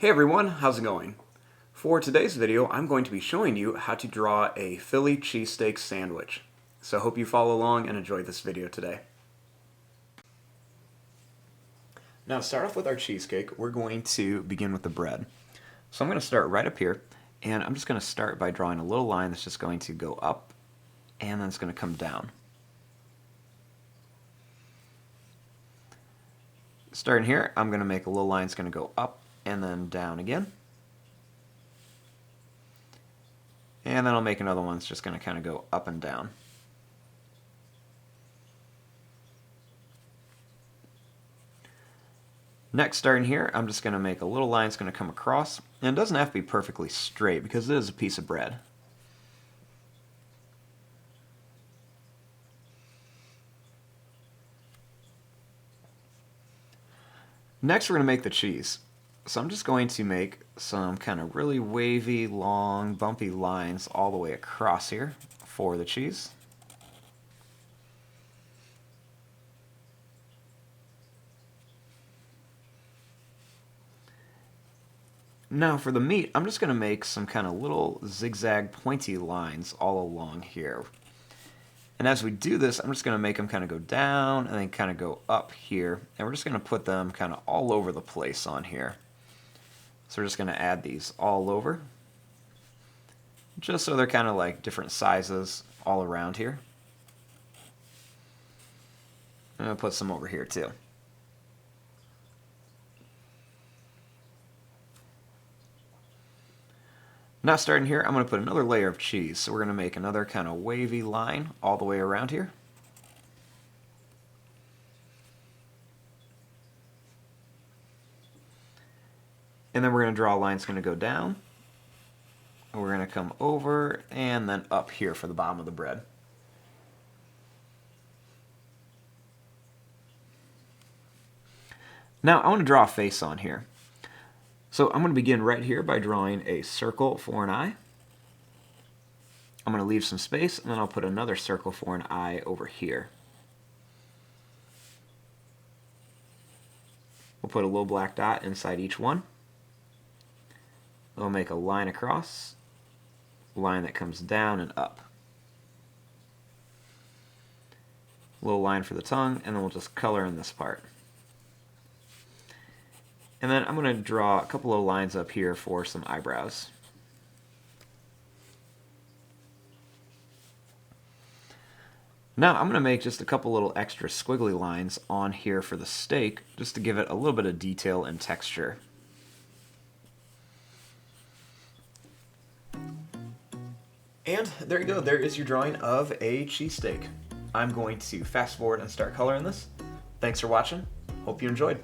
Hey everyone, how's it going? For today's video, I'm going to be showing you how to draw a Philly cheesesteak sandwich. So I hope you follow along and enjoy this video today. Now to start off with our cheesecake, we're going to begin with the bread. So I'm going to start right up here, and I'm just going to start by drawing a little line that's just going to go up, and then it's going to come down. Starting here, I'm going to make a little line that's going to go up and then down again. And then I'll make another one that's just going to kind of go up and down. Next, starting here, I'm just going to make a little line that's going to come across. And it doesn't have to be perfectly straight because it is a piece of bread. Next, we're going to make the cheese. So I'm just going to make some kind of really wavy, long, bumpy lines all the way across here for the cheese. Now for the meat, I'm just going to make some kind of little zigzag pointy lines all along here. And as we do this, I'm just going to make them kind of go down and then kind of go up here. And we're just going to put them kind of all over the place on here. So we're just going to add these all over, just so they're kind of like different sizes all around here. And I'll put some over here too. Now starting here, I'm going to put another layer of cheese. So we're going to make another kind of wavy line all the way around here. And then we're going to draw a line that's going to go down. And we're going to come over and then up here for the bottom of the bread. Now I want to draw a face on here. So I'm going to begin right here by drawing a circle for an eye. I'm going to leave some space and then I'll put another circle for an eye over here. We'll put a little black dot inside each one. We'll make a line across, a line that comes down and up. A little line for the tongue, and then we'll just color in this part. And then I'm going to draw a couple of lines up here for some eyebrows. Now I'm going to make just a couple little extra squiggly lines on here for the steak, just to give it a little bit of detail and texture. And there you go, there is your drawing of a cheesesteak. I'm going to fast forward and start coloring this. Thanks for watching, hope you enjoyed.